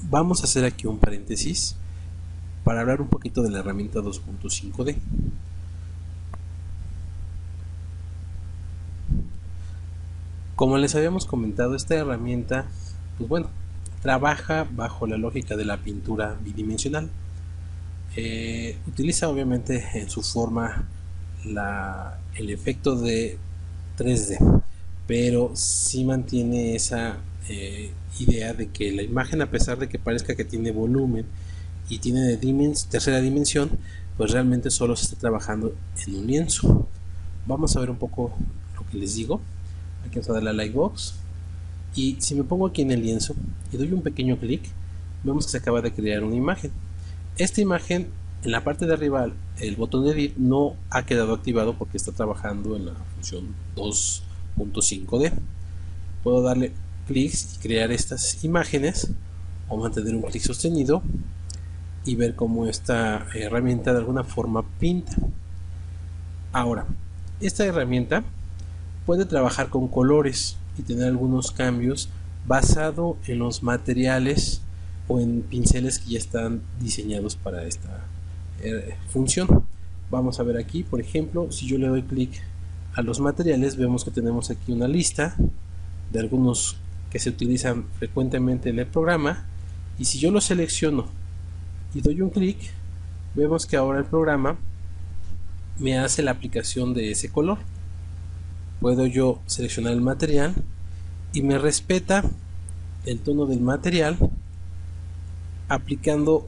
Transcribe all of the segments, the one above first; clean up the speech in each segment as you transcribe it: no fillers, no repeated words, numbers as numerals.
Vamos a hacer aquí un paréntesis para hablar un poquito de la herramienta 2.5D. Como les habíamos comentado, esta herramienta, pues bueno, trabaja bajo la lógica de la pintura bidimensional. Utiliza obviamente en su forma el efecto de 3D, pero sí mantiene esa idea de que la imagen, a pesar de que parezca que tiene volumen y tiene de tercera dimensión, pues realmente solo se está trabajando en un lienzo. Vamos a ver un poco lo que les digo. Aquí vamos a darle a Lightbox, y si me pongo aquí en el lienzo y doy un pequeño clic, vemos que se acaba de crear una imagen. Esta imagen, en la parte de arriba, el botón de Edit no ha quedado activado porque está trabajando en la función 2.5D. Puedo darle clics y crear estas imágenes, o mantener un clic sostenido y ver cómo esta herramienta de alguna forma pinta. Ahora, esta herramienta puede trabajar con colores y tener algunos cambios basado en los materiales o en pinceles que ya están diseñados para esta función. Vamos a ver aquí, por ejemplo, si yo le doy clic a los materiales, vemos que tenemos aquí una lista de algunos que se utilizan frecuentemente en el programa, y si yo lo selecciono y doy un clic, vemos que ahora el programa me hace la aplicación de ese color. Puedo yo seleccionar el material y me respeta el tono del material aplicando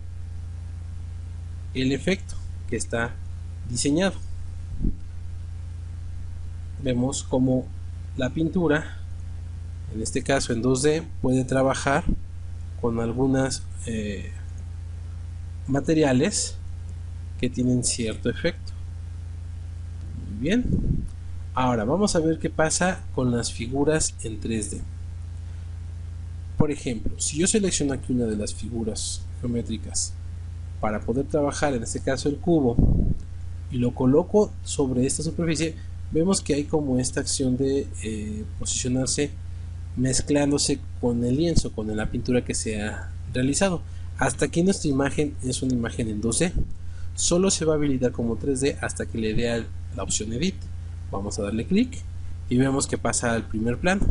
el efecto que está diseñado. Vemos como la pintura, en este caso en 2D, puede trabajar con algunos materiales que tienen cierto efecto. Muy bien. Ahora vamos a ver qué pasa con las figuras en 3D. Por ejemplo, si yo selecciono aquí una de las figuras geométricas para poder trabajar, en este caso el cubo, y lo coloco sobre esta superficie, vemos que hay como esta acción de posicionarse mezclándose con el lienzo, con la pintura que se ha realizado. Hasta aquí nuestra imagen es una imagen en 2D. Solo se va a habilitar como 3D hasta que le dé la opción Edit. Vamos a darle clic y vemos que pasa al primer plano,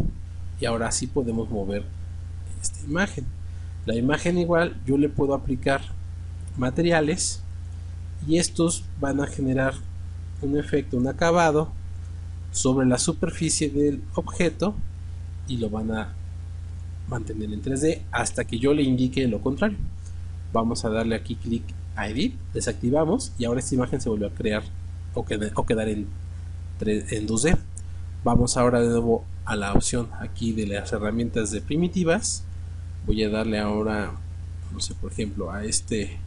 y ahora sí podemos mover esta imagen. La imagen igual yo le puedo aplicar materiales y estos van a generar un efecto, un acabado sobre la superficie del objeto, y lo van a mantener en 3D hasta que yo le indique lo contrario. Vamos a darle aquí clic a Edit, desactivamos, y ahora esta imagen se volvió a crear o quedar en 2D. Vamos ahora de nuevo a la opción aquí de las herramientas de primitivas. Voy a darle ahora, no sé, por ejemplo, a este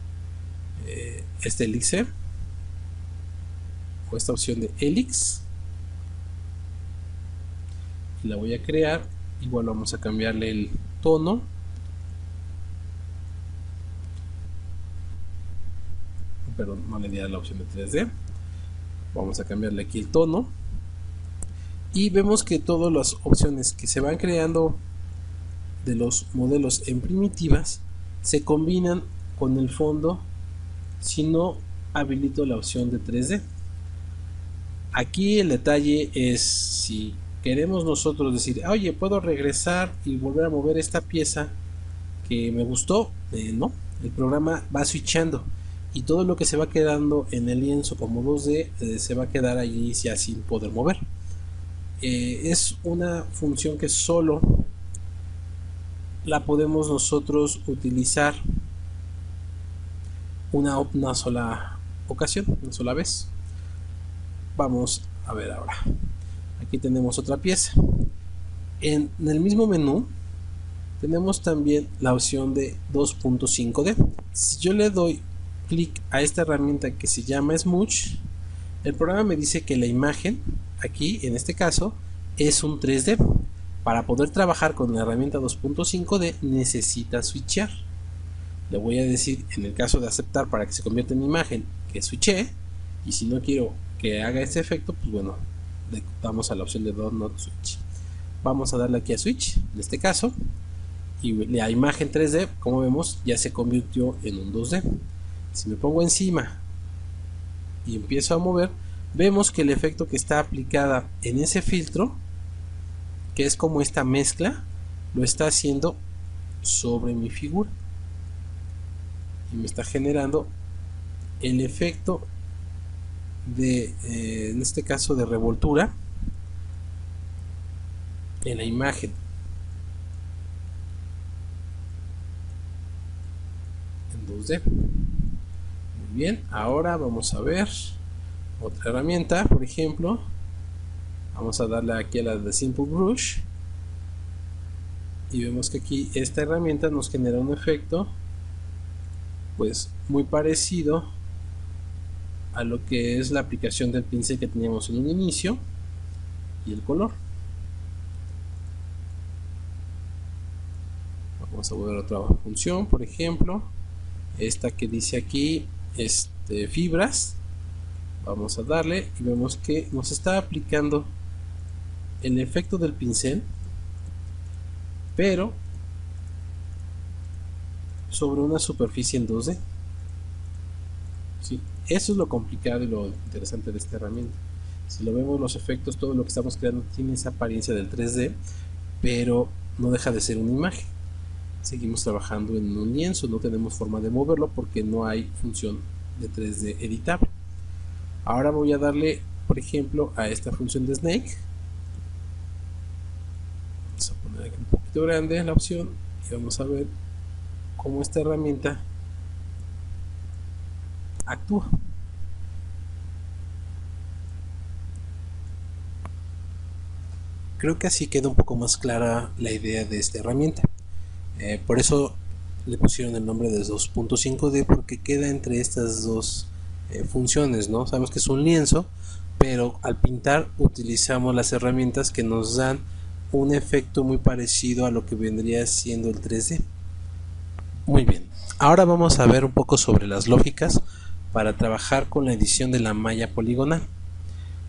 elixir, o esta opción de helix, y la voy a crear. Igual vamos a cambiarle el tono, perdón, no le di a la opción de 3D. Vamos a cambiarle aquí el tono, y vemos que todas las opciones que se van creando de los modelos en primitivas se combinan con el fondo si no habilito la opción de 3D. Aquí el detalle es si queremos nosotros decir, oye, puedo regresar y volver a mover esta pieza que me gustó. No, el programa va switchando, y todo lo que se va quedando en el lienzo como 2D se va a quedar allí ya sin poder mover. Es una función que solo la podemos nosotros utilizar una sola ocasión, una sola vez. Vamos a ver ahora. Aquí tenemos otra pieza. En el mismo menú tenemos también la opción de 2.5D. Si yo le doy clic a esta herramienta que se llama Smooch, el programa me dice que la imagen, aquí en este caso, es un 3D. Para poder trabajar con la herramienta 2.5D necesita switchar. Le voy a decir, en el caso de aceptar para que se convierta en imagen, que switche, y si no quiero que haga este efecto, pues bueno, le damos a la opción de Do Not Switch. Vamos a darle aquí a Switch, en este caso, y la imagen 3D, como vemos, ya se convirtió en un 2D. Si me pongo encima y empiezo a mover, vemos que el efecto que está aplicada en ese filtro, que es como esta mezcla, lo está haciendo sobre mi figura y me está generando el efecto de en este caso de revoltura en la imagen. En 2D. Muy bien, ahora vamos a ver otra herramienta. Por ejemplo, vamos a darle aquí a la de Simple Brush y vemos que aquí esta herramienta nos genera un efecto pues muy parecido a lo que es la aplicación del pincel que teníamos en un inicio y el color. Vamos a volver a otra función, por ejemplo esta que dice aquí fibras. Vamos a darle y vemos que nos está aplicando el efecto del pincel, pero sobre una superficie en 2D. ¿Sí? Eso es lo complicado y lo interesante de esta herramienta. Si lo vemos, los efectos, todo lo que estamos creando tiene esa apariencia del 3D, pero no deja de ser una imagen. Seguimos trabajando en un lienzo, no tenemos forma de moverlo porque no hay función de 3D editable. Ahora voy a darle, por ejemplo, a esta función de Snake. Vamos a poner aquí un poquito grande la opción y vamos a ver cómo esta herramienta actúa. Creo que así queda un poco más clara la idea de esta herramienta. Por eso le pusieron el nombre de 2.5D, porque queda entre estas dos funciones, ¿no? Sabemos que es un lienzo, pero al pintar utilizamos las herramientas que nos dan un efecto muy parecido a lo que vendría siendo el 3D. Muy bien, ahora vamos a ver un poco sobre las lógicas para trabajar con la edición de la malla poligonal.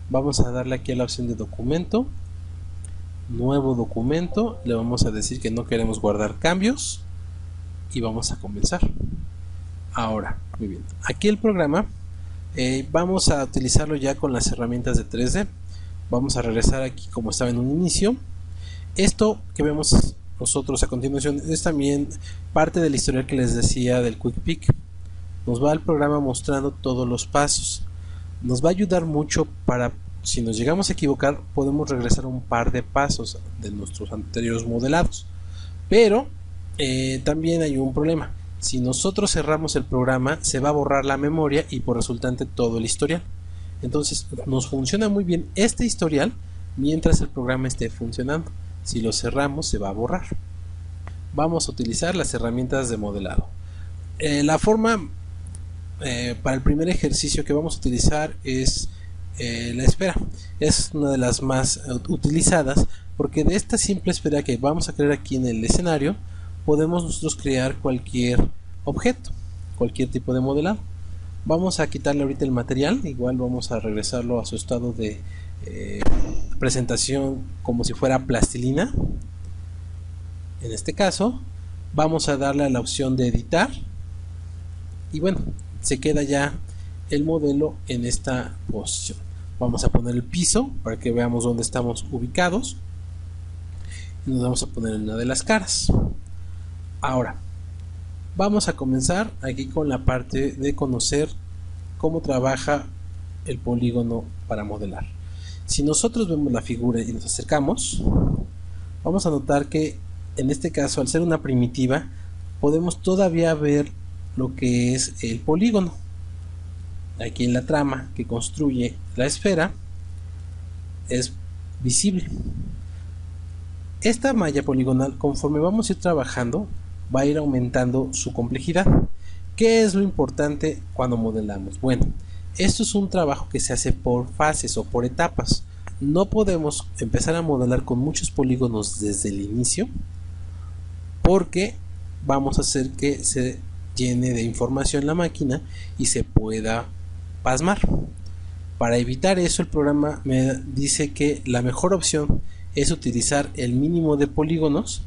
Vamos a darle aquí a la opción de documento, nuevo documento, le vamos a decir que no queremos guardar cambios y vamos a comenzar. Ahora, muy bien, aquí el programa vamos a utilizarlo ya con las herramientas de 3D. Vamos a regresar aquí como estaba en un inicio. Esto que vemos nosotros a continuación es también parte del historial que les decía del Quick Pick. Nos va el programa mostrando todos los pasos. Nos va a ayudar mucho para, si nos llegamos a equivocar, podemos regresar un par de pasos de nuestros anteriores modelados. Pero también hay un problema. Si nosotros cerramos el programa, se va a borrar la memoria y por resultante todo el historial. Entonces nos funciona muy bien este historial mientras el programa esté funcionando. Si lo cerramos, se va a borrar. Vamos a utilizar las herramientas de modelado. La forma para el primer ejercicio que vamos a utilizar es la esfera. Es una de las más utilizadas porque de esta simple esfera que vamos a crear aquí en el escenario podemos nosotros crear cualquier objeto, cualquier tipo de modelado. Vamos a quitarle ahorita el material, igual vamos a regresarlo a su estado de presentación como si fuera plastilina. En este caso vamos a darle a la opción de editar y bueno, se queda ya el modelo en esta posición. Vamos a poner el piso para que veamos dónde estamos ubicados y nos vamos a poner en una de las caras. Ahora vamos a comenzar aquí con la parte de conocer cómo trabaja el polígono para modelar. Si nosotros vemos la figura y nos acercamos, vamos a notar que en este caso, al ser una primitiva, podemos todavía ver lo que es el polígono. Aquí en la trama que construye la esfera es visible. Esta malla poligonal, conforme vamos a ir trabajando, va a ir aumentando su complejidad. ¿Qué es lo importante cuando modelamos? Bueno, esto es un trabajo que se hace por fases o por etapas. No podemos empezar a modelar con muchos polígonos desde el inicio, porque vamos a hacer que se llene de información la máquina y se pueda pasmar. Para evitar eso, el programa me dice que la mejor opción es utilizar el mínimo de polígonos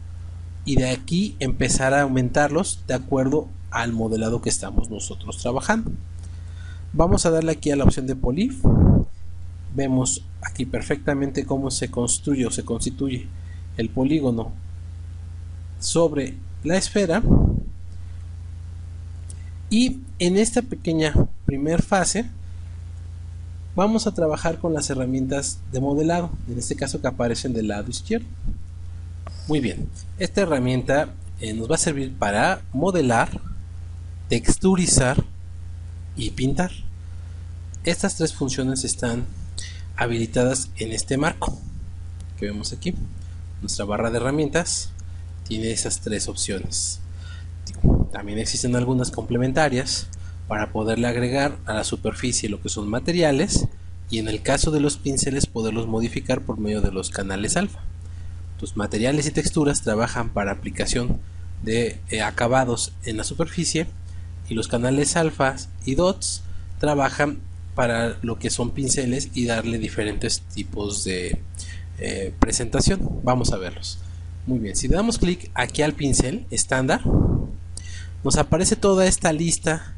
y de aquí empezar a aumentarlos de acuerdo al modelado que estamos nosotros trabajando. Vamos a darle aquí a la opción de Polyf. Vemos aquí perfectamente cómo se construye o se constituye el polígono sobre la esfera. Y en esta pequeña primer fase vamos a trabajar con las herramientas de modelado, en este caso que aparecen del lado izquierdo. Muy bien, esta herramienta nos va a servir para modelar, texturizar y pintar. Estas tres funciones están habilitadas en este marco que vemos aquí. Nuestra barra de herramientas tiene esas tres opciones. También existen algunas complementarias para poderle agregar a la superficie lo que son materiales, y en el caso de los pinceles poderlos modificar por medio de los canales alfa. Los materiales y texturas trabajan para aplicación de acabados en la superficie, y los canales alfa y dots trabajan para lo que son pinceles y darle diferentes tipos de presentación. Vamos a verlos. Muy bien, si le damos clic aquí al pincel estándar, nos aparece toda esta lista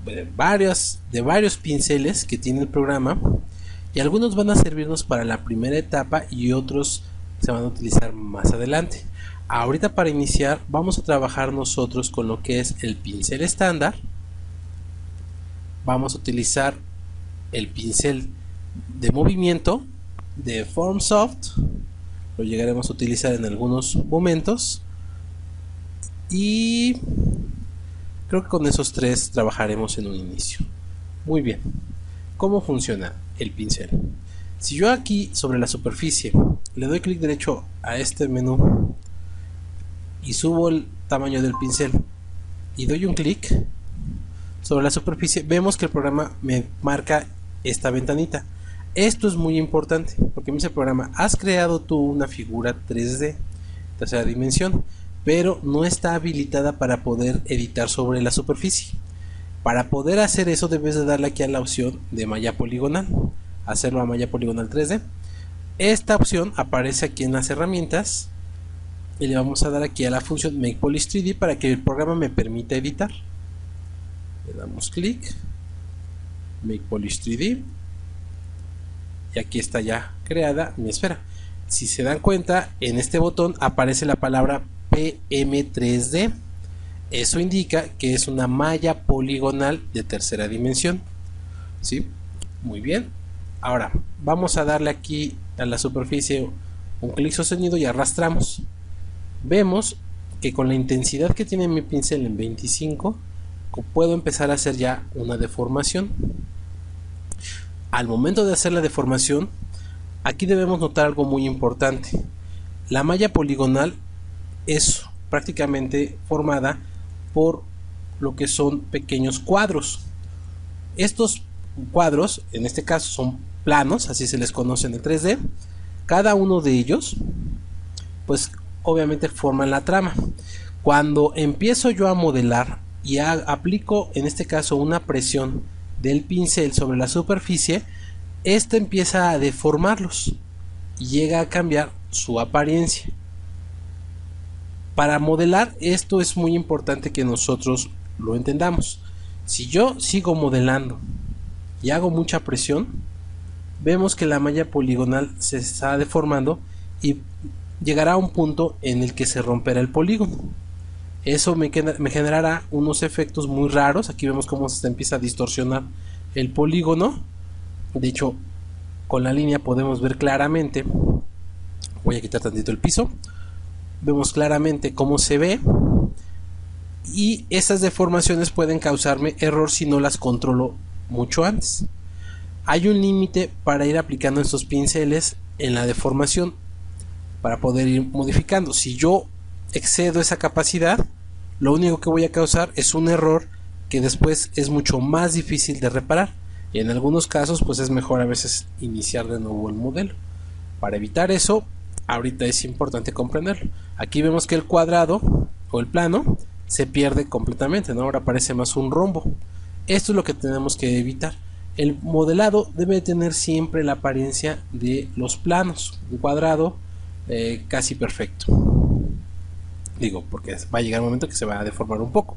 de varios pinceles que tiene el programa, y algunos van a servirnos para la primera etapa y otros se van a utilizar más adelante. Ahorita, para iniciar, vamos a trabajar nosotros con lo que es el pincel estándar. Vamos a utilizar el pincel de movimiento de Formsoft, lo llegaremos a utilizar en algunos momentos, y creo que con esos tres trabajaremos en un inicio. Muy bien, ¿cómo funciona el pincel? Si yo aquí sobre la superficie le doy clic derecho a este menú y subo el tamaño del pincel y doy un clic sobre la superficie, vemos que el programa me marca esta ventanita. Esto es muy importante porque me dice el programa: has creado tú una figura 3D, tercera dimensión, pero no está habilitada para poder editar sobre la superficie. Para poder hacer eso debes de darle aquí a la opción de malla poligonal, hacerlo a malla poligonal 3D. Esta opción aparece aquí en las herramientas y le vamos a dar aquí a la función Make Polish 3D para que el programa me permita editar. Le damos clic, Make Polish 3D, y aquí está ya creada mi esfera. Si se dan cuenta, en este botón aparece la palabra PM3D. Eso indica que es una malla poligonal de tercera dimensión. ¿Sí? Muy bien. Ahora vamos a darle aquí a la superficie un clic sostenido y arrastramos. Vemos que con la intensidad que tiene mi pincel en 25 puedo empezar a hacer ya una deformación. Al momento de hacer la deformación, aquí debemos notar algo muy importante. La malla poligonal es prácticamente formada por lo que son pequeños cuadros. Estos cuadros, en este caso, son planos, así se les conoce en el 3D. Cada uno de ellos, pues obviamente forman la trama. Cuando empiezo yo a modelar y aplico, en este caso, una presión del pincel sobre la superficie, esta empieza a deformarlos y llega a cambiar su apariencia. Para modelar esto es muy importante que nosotros lo entendamos. Si yo sigo modelando y hago mucha presión, vemos que la malla poligonal se está deformando y llegará a un punto en el que se romperá el polígono. Eso me generará unos efectos muy raros. Aquí vemos cómo se empieza a distorsionar el polígono. De hecho, con la línea podemos ver claramente. Voy a quitar tantito el piso. Vemos claramente cómo se ve, y esas deformaciones pueden causarme error si no las controlo mucho antes. Hay un límite para ir aplicando estos pinceles en la deformación para poder ir modificando. Si yo excedo esa capacidad, lo único que voy a causar es un error que después es mucho más difícil de reparar, y en algunos casos pues es mejor a veces iniciar de nuevo el modelo. Para evitar eso, ahorita es importante comprenderlo. Aquí vemos que el cuadrado o el plano se pierde completamente, ¿no? Ahora parece más un rombo. Esto es lo que tenemos que evitar. El modelado debe tener siempre la apariencia de los planos, un cuadrado casi perfecto. Digo, porque va a llegar un momento que se va a deformar un poco,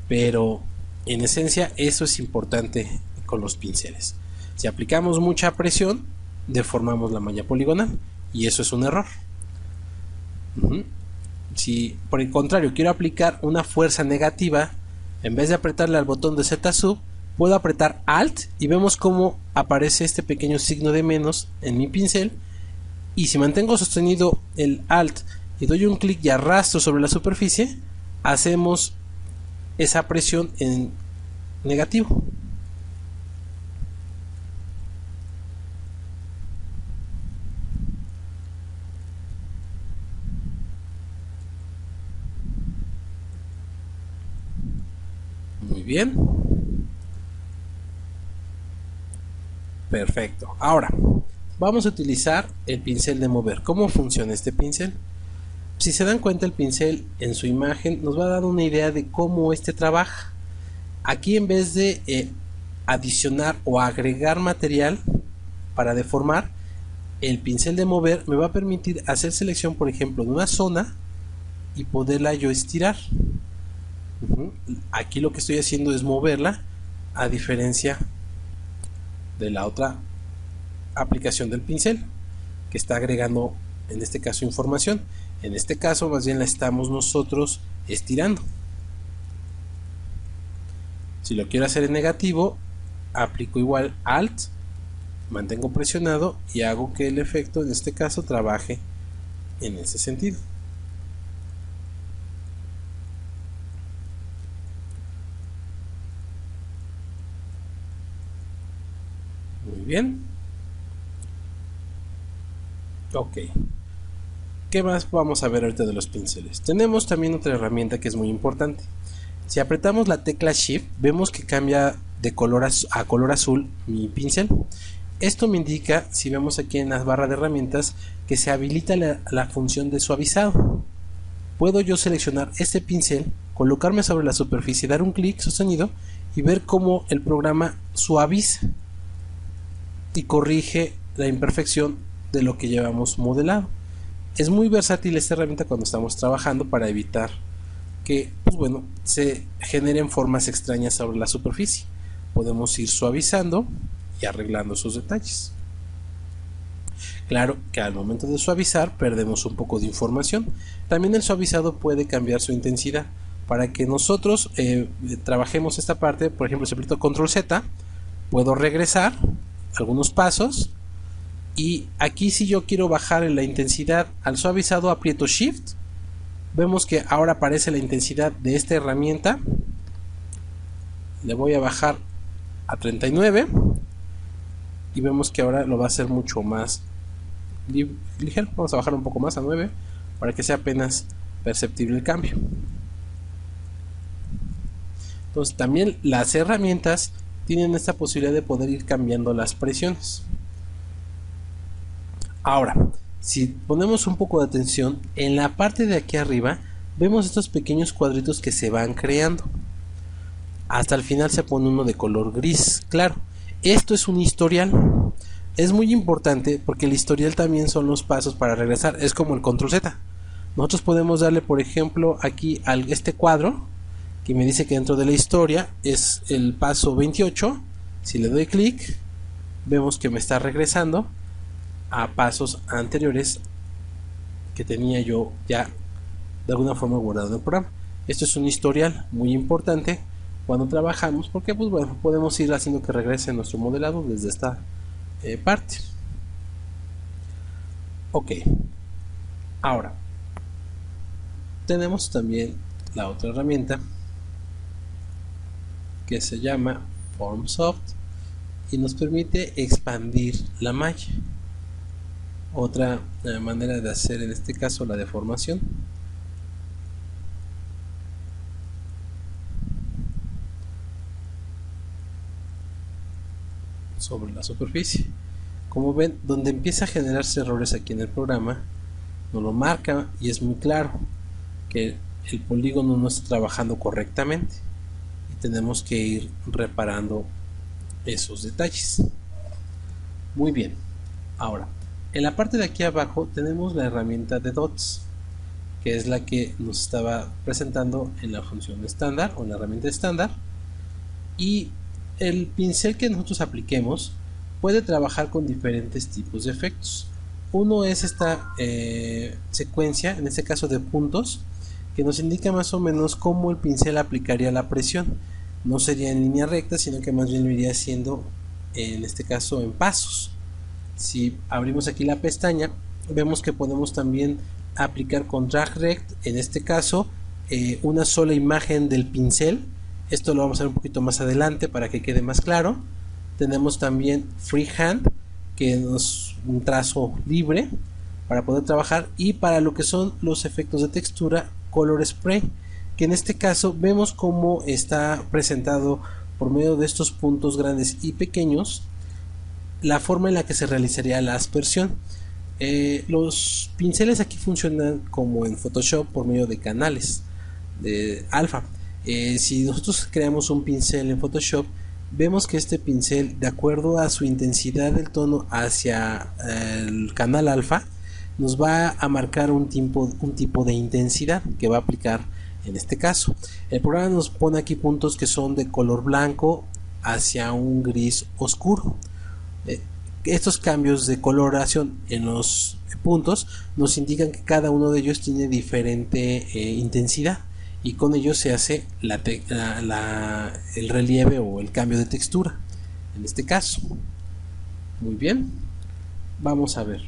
pero en esencia eso es importante con los pinceles. Si aplicamos mucha presión, deformamos la malla poligonal y eso es un error. Si por el contrario quiero aplicar una fuerza negativa, en vez de apretarle al botón de Z sub, puedo apretar Alt y vemos cómo aparece este pequeño signo de menos en mi pincel. Y si mantengo sostenido el Alt y doy un clic y arrastro sobre la superficie, hacemos esa presión en negativo. Muy bien. Perfecto. Ahora vamos a utilizar el pincel de mover. ¿Cómo funciona este pincel? Si se dan cuenta, el pincel en su imagen nos va a dar una idea de cómo este trabaja. Aquí, en vez de adicionar o agregar material para deformar, el pincel de mover me va a permitir hacer selección, por ejemplo, de una zona y poderla yo estirar. Aquí lo que estoy haciendo es moverla, a diferencia de la otra aplicación del pincel, que está agregando en este caso información. En este caso más bien la estamos nosotros estirando. Si lo quiero hacer en negativo, aplico igual Alt, mantengo presionado y hago que el efecto en este caso trabaje en ese sentido. Muy bien. Ok. ¿Qué más vamos a ver ahorita de los pinceles? Tenemos también otra herramienta que es muy importante. Si apretamos la tecla Shift, vemos que cambia de color a color azul mi pincel. Esto me indica, si vemos aquí en las barras de herramientas, que se habilita la función de suavizado. Puedo yo seleccionar este pincel, colocarme sobre la superficie, dar un clic sostenido y ver cómo el programa suaviza y corrige la imperfección de lo que llevamos modelado. Es muy versátil esta herramienta cuando estamos trabajando para evitar que se generen formas extrañas sobre la superficie. Podemos ir suavizando y arreglando esos detalles. Claro que al momento de suavizar perdemos un poco de información. También el suavizado puede cambiar su intensidad. Para que nosotros trabajemos esta parte, por ejemplo, si aprieto Control Z, puedo regresar algunos pasos. Y aquí, si yo quiero bajar la intensidad al suavizado, aprieto Shift. Vemos que ahora aparece la intensidad de esta herramienta. Le voy a bajar a 39 y vemos que ahora lo va a hacer mucho más ligero. Vamos a bajar un poco más a 9 para que sea apenas perceptible el cambio. Entonces también las herramientas tienen esta posibilidad de poder ir cambiando las presiones. Ahora, si ponemos un poco de atención, en la parte de aquí arriba vemos estos pequeños cuadritos que se van creando. Hasta el final se pone uno de color gris claro. Esto es un historial. Es muy importante porque el historial también son los pasos para regresar. Es como el Control Z. Nosotros podemos darle, por ejemplo, aquí a este cuadro que me dice que dentro de la historia es el paso 28. Si le doy clic, vemos que me está regresando a pasos anteriores que tenía yo ya de alguna forma guardado en el programa. Esto es un historial muy importante cuando trabajamos, porque podemos ir haciendo que regrese nuestro modelado desde esta parte. Ok, ahora tenemos también la otra herramienta que se llama FormSoft y nos permite expandir la malla. Otra manera de hacer en este caso la deformación. Sobre la superficie. Como ven, donde empieza a generarse errores aquí en el programa, nos lo marca y es muy claro que el polígono no está trabajando correctamente y tenemos que ir reparando esos detalles. Muy bien. Ahora, en la parte de aquí abajo tenemos la herramienta de dots. que es la que nos estaba presentando en la función estándar o en la herramienta estándar. Y el pincel que nosotros apliquemos puede trabajar con diferentes tipos de efectos. Uno es esta secuencia, en este caso de puntos, que nos indica más o menos cómo el pincel aplicaría la presión. No sería en línea recta, sino que más bien lo iría haciendo, en este caso, en pasos. Si abrimos aquí la pestaña, vemos que podemos también aplicar con drag rect, en este caso, una sola imagen del pincel. Esto lo vamos a ver un poquito más adelante para que quede más claro. Tenemos también freehand, que es un trazo libre para poder trabajar, y para lo que son los efectos de textura, color spray, que en este caso vemos cómo está presentado por medio de estos puntos grandes y pequeños la forma en la que se realizaría la aspersión. Los pinceles aquí funcionan como en Photoshop por medio de canales de alfa. Si nosotros creamos un pincel en Photoshop, vemos que este pincel, de acuerdo a su intensidad del tono hacia el canal alfa, nos va a marcar un tipo de intensidad que va a aplicar en este caso. El programa nos pone aquí puntos que son de color blanco hacia un gris oscuro. Estos cambios de coloración en los puntos nos indican que cada uno de ellos tiene diferente intensidad, y con ello se hace el relieve o el cambio de textura en este caso. Muy bien, vamos a ver.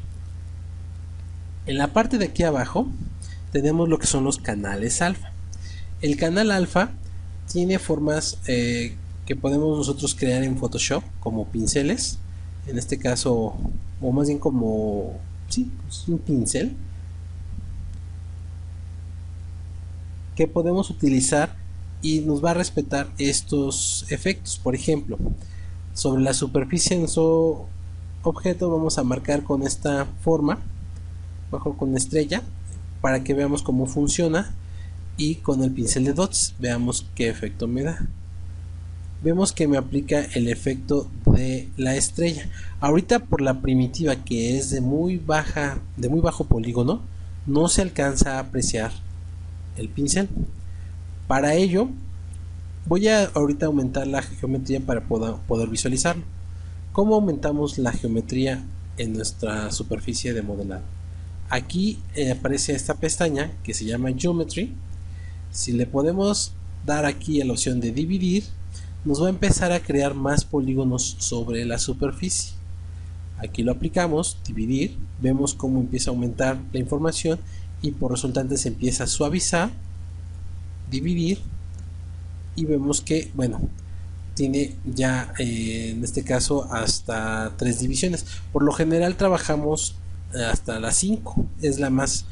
En la parte de aquí abajo tenemos lo que son los canales alfa. El canal alfa tiene formas que podemos nosotros crear en Photoshop como pinceles, en este caso, o más bien como un pincel que podemos utilizar y nos va a respetar estos efectos. Por ejemplo, sobre la superficie de nuestro objeto vamos a marcar con esta forma, bajo con estrella, para que veamos cómo funciona, y con el pincel de dots veamos qué efecto me da. Vemos que me aplica el efecto de la estrella. Ahorita, por la primitiva, que es de muy bajo polígono, no se alcanza a apreciar el pincel. Para ello voy a ahorita aumentar la geometría para poder visualizarlo. ¿Cómo aumentamos la geometría en nuestra superficie de modelado? Aquí aparece esta pestaña que se llama Geometry. Si le podemos dar aquí a la opción de dividir, nos va a empezar a crear más polígonos sobre la superficie. Aquí lo aplicamos, dividir, vemos cómo empieza a aumentar la información y por resultante se empieza a suavizar, dividir, y vemos que, bueno, tiene ya en este caso hasta 3 divisiones. Por lo general trabajamos hasta las 5, es la más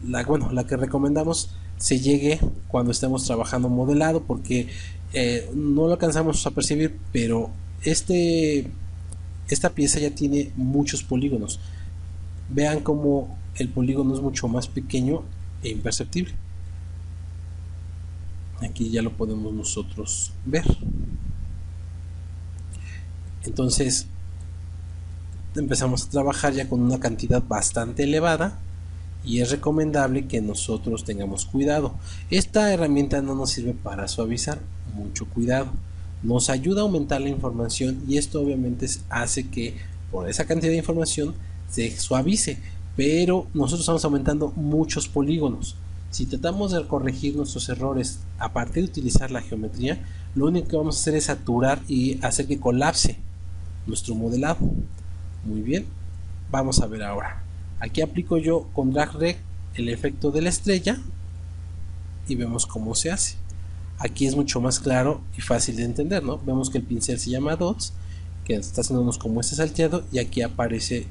la que recomendamos se llegue cuando estemos trabajando modelado, porque no lo alcanzamos a percibir, pero esta pieza ya tiene muchos polígonos. Vean como el polígono es mucho más pequeño e imperceptible. Aquí ya lo podemos nosotros ver. Entonces empezamos a trabajar ya con una cantidad bastante elevada, y es recomendable que nosotros tengamos cuidado. Esta herramienta no nos sirve para suavizar, mucho cuidado. Nos ayuda a aumentar la información, y esto obviamente hace que por esa cantidad de información se suavice, pero nosotros estamos aumentando muchos polígonos. Si tratamos de corregir nuestros errores a partir de utilizar la geometría, lo único que vamos a hacer es saturar y hacer que colapse nuestro modelado. Muy bien, vamos a ver ahora. Aquí aplico yo con drag rect el efecto de la estrella y vemos cómo se hace. Aquí es mucho más claro y fácil de entender, ¿no? Vemos que el pincel se llama dots, que está haciéndonos como este salteado, y aquí aparece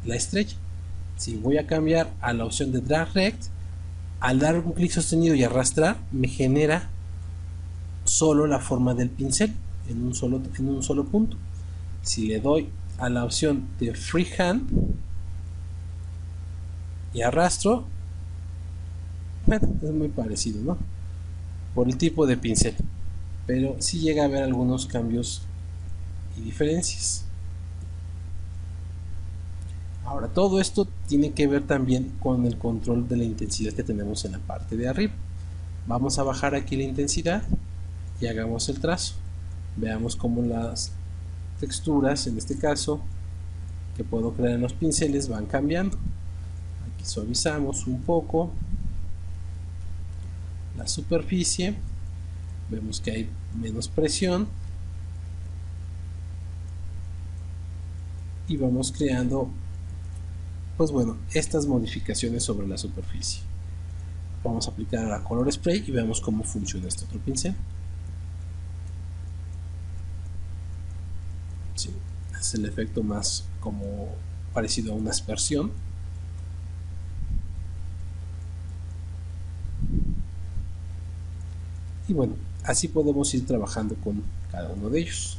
la estrella. Si voy a cambiar a la opción de drag rect, al dar un clic sostenido y arrastrar, me genera solo la forma del pincel en un solo punto. Si le doy a la opción de freehand y arrastro, bueno, es muy parecido, ¿no? Por el tipo de pincel, pero sí llega a haber algunos cambios y diferencias. Ahora, todo esto tiene que ver también con el control de la intensidad que tenemos en la parte de arriba. Vamos a bajar aquí la intensidad y hagamos el trazo. Veamos cómo las texturas, en este caso, que puedo crear en los pinceles, van cambiando. Aquí suavizamos un poco la superficie, vemos que hay menos presión y vamos creando, pues bueno, estas modificaciones sobre la superficie. Vamos a aplicar ahora color spray y veamos cómo funciona este otro pincel. Sí, es el efecto más como parecido a una aspersión. Y bueno, así podemos ir trabajando con cada uno de ellos.